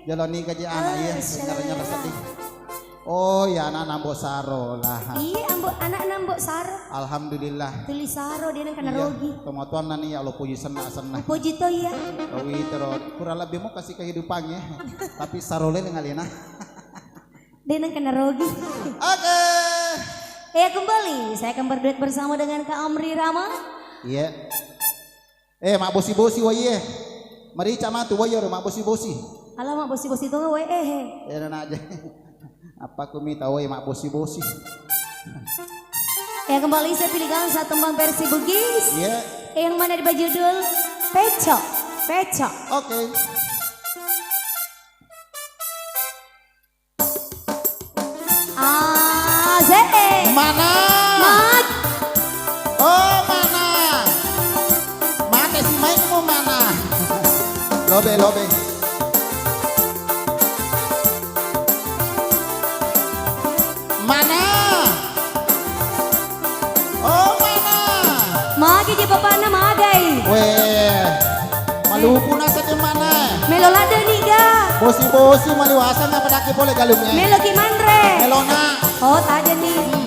jalani kaji anak ya, dengarnya sedih. Oh ya anak nambok saro lah. Iya anak nambok saro. Alhamdulillah. Tulis saro dia nang kena Iya, rogi. Tomotuan nani ya Allah puji senang. Puji to ya. Tawi terus kurang lebih mau kasih kehidupannya. Tapi sarole ngalina. Dia nang kena rogi. Oke. Ya kembali saya akan berduet bersama dengan Kak Amri Rama. Iya. Mak bosi-bosi wae. Mari camatu wae mak bosi-bosi. Alamak bosi-bosi tuh we Ya nana aja. Apa aku minta wae mak bosi-bosi. Ya kembali saya pilihkan satu tembang versi Bugis. Iya. Yang mana di judul Pecok. Pecok. Oke. Mana? Mat. Oh mana? Mate si main mau mana? Lobe. Mana? Oh mana? Magi di bapana magai. Weh, malupu nasa di mana? Melolada niga. Bosi maliwasa nga padaki boleh galungnya. Melo kimandre. Melona. Oh tadi nih.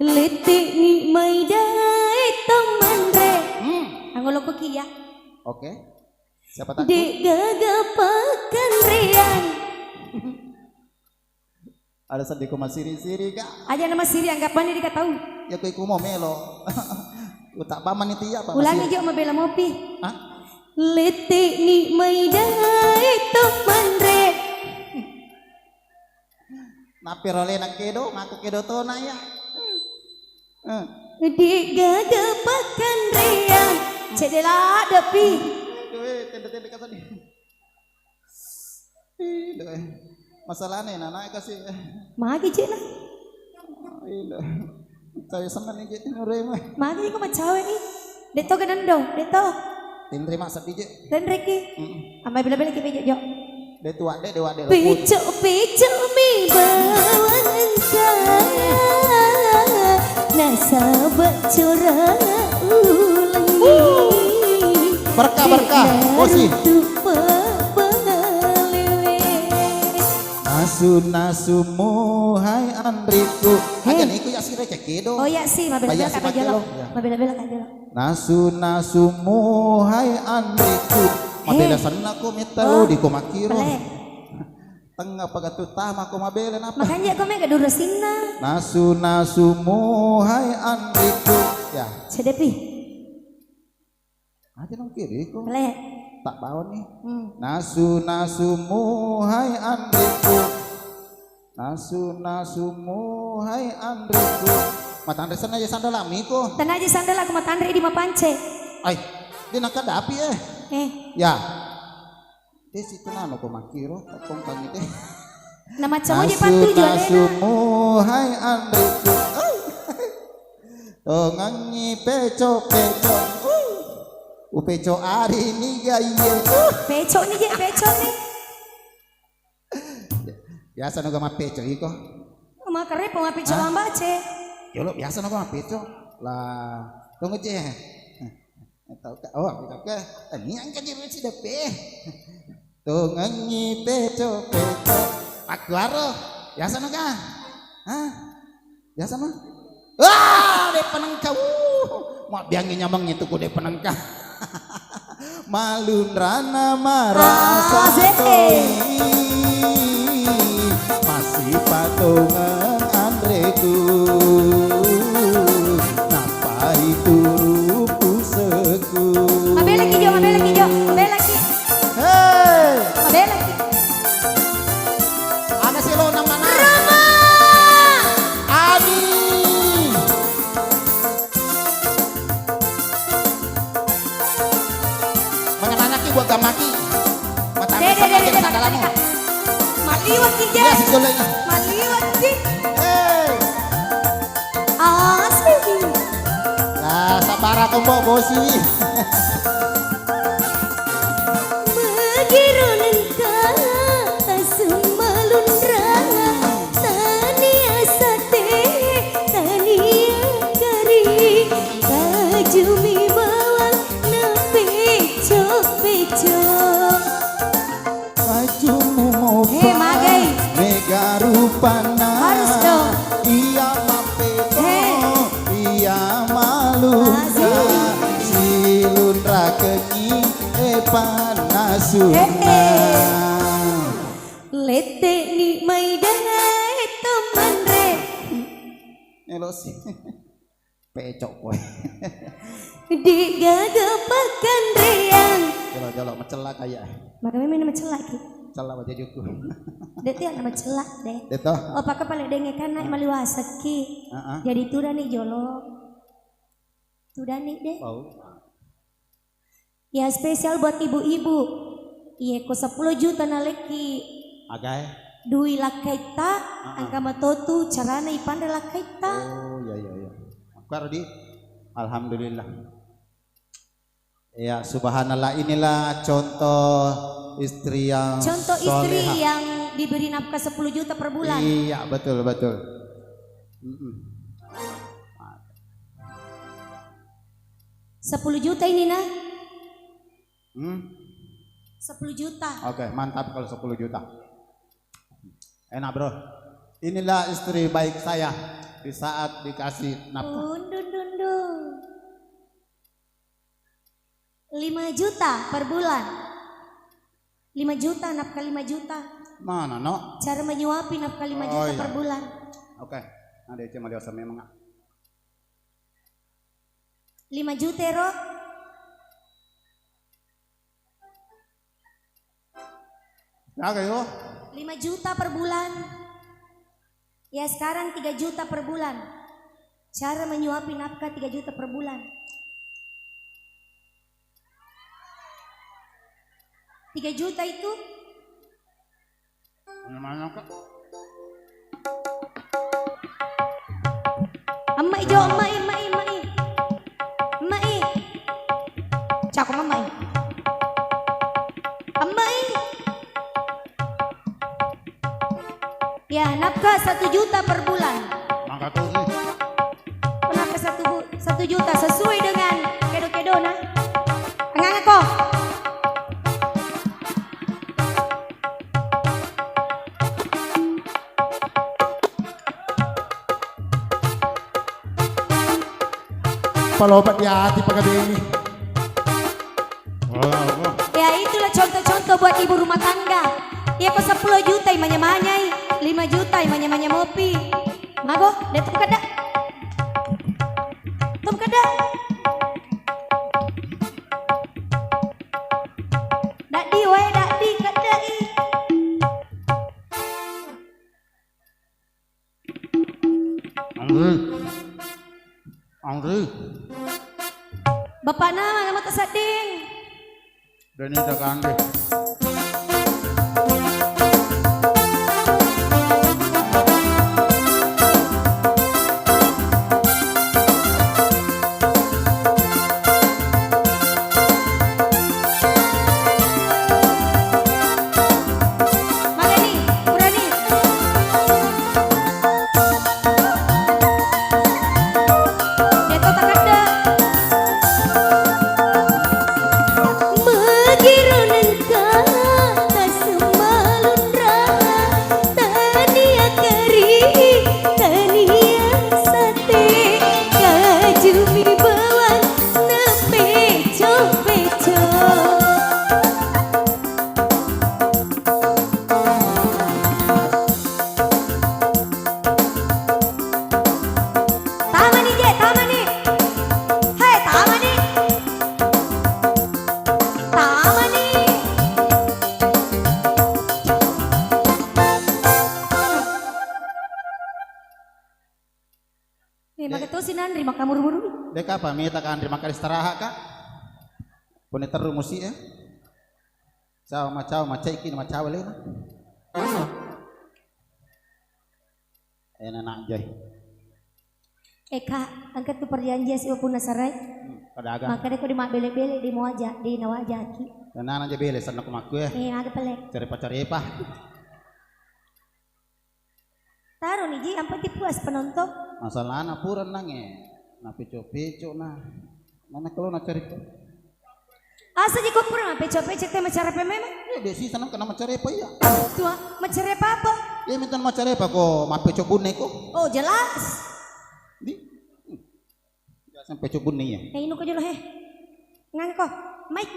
Letik ni maidai tomandre. Angolo ko kiya. Oke. Siapa takut? Di gagapakan rian. Ada sedih kuma siri-siri kak. Aja nama siri anggapannya dikata tahu. Ya ku mau melo. Utak paman itu ya pak. Ulangi jo mabela mopi. Hah? Letik ni maidai tomandre. Napirole nak kedo, ngaku kedo to na ya. Di gagapakan rian. Cedela depi. Tende ka tadi. Masalahnya nana kasih. Magi cina. Ilo. Saya senang nih jadi nurema. Magi ko macawe ni. Deto ganando, deto. Tinrima sedih je. Dan Ricky. Amai bila-bila kita jo. Detu ade dewa de. Picuk mi bawan saya. Nasabak curang ulangi. Berkah bosi. Nasu muhai Andriku. Aja nih ku ya sih recek kedo. Oh ya sih, mabela-bela kata jalo. Mabela-bela kata jalo. Nasu muhai Andriku. Mabela sana ko mitalo di ko makiro. Tengah pagatutama ko mabela napa. Makanya ko mega durasina. Nasu muhai Andriku. Ya. Sedepi. Aja nang kiri ko. Tak bawon nih. Nasu muhai Andriku. Nasu muhai Andriku. Matandre sana aja sandal amiko. Tanah aja sandal aku matandre di mapance. Ay, di nakadapi Ya. Di situ nano ko makiro tapong pangite. Nama camo di pantu jualena. Nasu muhai Andriku. Tongangi peco. Upeco ari ni gaye. Peco nih je, peco nih. Biasa no gama peco iko. Makare pema peco lambace. Yo lo biasa no gama peco. Lah, tunggu je. Tahu ka? Oh, kita ke. Ini ang kaji si depe. Tungangi peco. Pakuaro. Biasa no ka? Hah? Biasa no? Wah, de penengka. Mau biangin nyamang itu ku de penengka. Malun rana marasa masih patungan Andreku. Napa itu rupuseku. Mabel lagi jo. Hei, Mabel lagi. ada si lo namanya Rama. Adi. Mengenanya ki buat gamaki. Mata Dede. sadalamu. Maliwat ki je. Ya si jolenya. Maliwat ki. Hei. Asli. Lah sabara kombo bosi. Magirunan ka sumalun rana. Tania sate, tania kari. Kajumi bawang na peco. rupana Harus dong. iya mapedo Hei. iya malu silun rakengi panasuna Lete ni mai dai teman re. elo sih pecok kowe Digagapakan reyang. jolo-jolo mecelak kayak Maka memang nama celak ki. celah wajah juku Deti nama celak deh. itu Oh pakai paling denge kan naik maliwasa ki. Jadi tu dah ni jolo. Tu dah ni deh. oh Ya spesial buat ibu-ibu. Iya ko 10 juta na leki. agai Dui lakaita angka matotu carana ipande lakaita. oh ya karo di alhamdulillah ya subhanallah inilah contoh istri yang Contoh istri solehah. yang diberi nafkah 10 juta per bulan. Iya betul. 10 juta ini nah. 10 juta. Oke mantap kalau 10 juta. Enak bro. Inilah istri baik saya di saat dikasih nafkah. Undun. 5 juta per bulan. 5 juta nafkah 5 juta. Mana no? Cara menyuapi nafkah 5 juta iya. per bulan. Oke. Nah dia cuma dewasa memang. 5 juta ro. Ya kayo. 5 juta per bulan. Ya sekarang 3 juta per bulan. Cara menyuapi nafkah 3 juta per bulan. 3 juta itu Mana kak? Emak jo, emak. Cak emak. Emak. Ya, nafkah 1 juta per bulan. Mangkat tuh sih. Nafkah 1 juta sesuai dengan kedo-kedo nah. Enggak kok. Palobat di hati pagabini. Ya itulah contoh-contoh buat ibu rumah tangga. Ya kok 10 juta imanya-manyai, 5 juta imanya-manya mopi. Mago, detum kada. Tum kada. Dadi wae dadi kada i. Angri. Bapak nama nama tersading. Dan ini dah kan deh. Sinandri maka buru-buru. Deka apa minta kan terima kasih istirahat kak. Pune teru musik ya. Cao macam iki macam le. Enak nak jai. Kak, angkat tu perjanjian si Opuna Sarai. Pedagang. Maka dia kau di mak bele-bele di muaja di nawajaki. Tenan aja bele sana kumaku ya. Ada pelek. Cari apa? Taruh nih Ji, ampe puas penonton. Masalah anak puran nange. Na peco nah. Mana kalau nak cari tu? Asa Ji kau pura peco teh macara pememe. Ya desi sana kena mencari apa ya? Tua, macara apa? Ya minta mau cari apa kok mape cobun ko? Oh jelas. Di. Ya sampai cobun nih ya. Inu ko jolo he. Ngang ko. Mike.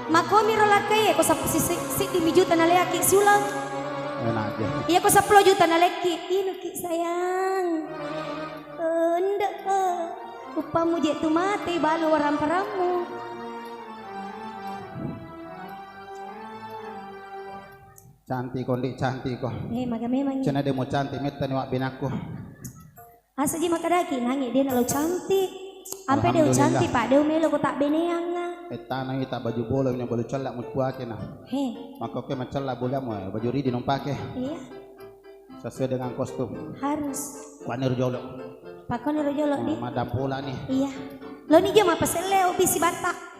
Makomi rolar kay ko sa si 10 juta na leki sulang. Enak aja. Iya ko 10 juta na leki. Inu ki sayang. Ndak. Upamu je tu mati balu waram paramu. Cantik kondi cantik kok. Memang. Cina dia mau cantik meta nih wak binaku. Asa ji makadaki nangi dia nalau cantik. Ampe dia cantik pak dia melo ko tak beneang na. Tanah kita baju bola punya baju celak mau pakai nah. He. Maka oke mencelak bola mau baju ridi nong pakai. Iya. Sesuai dengan kostum. Harus. Panir jolo. Pakon rojolo di. Madam pola nih. Iya. Lo ni jam apa seleo bisi batak.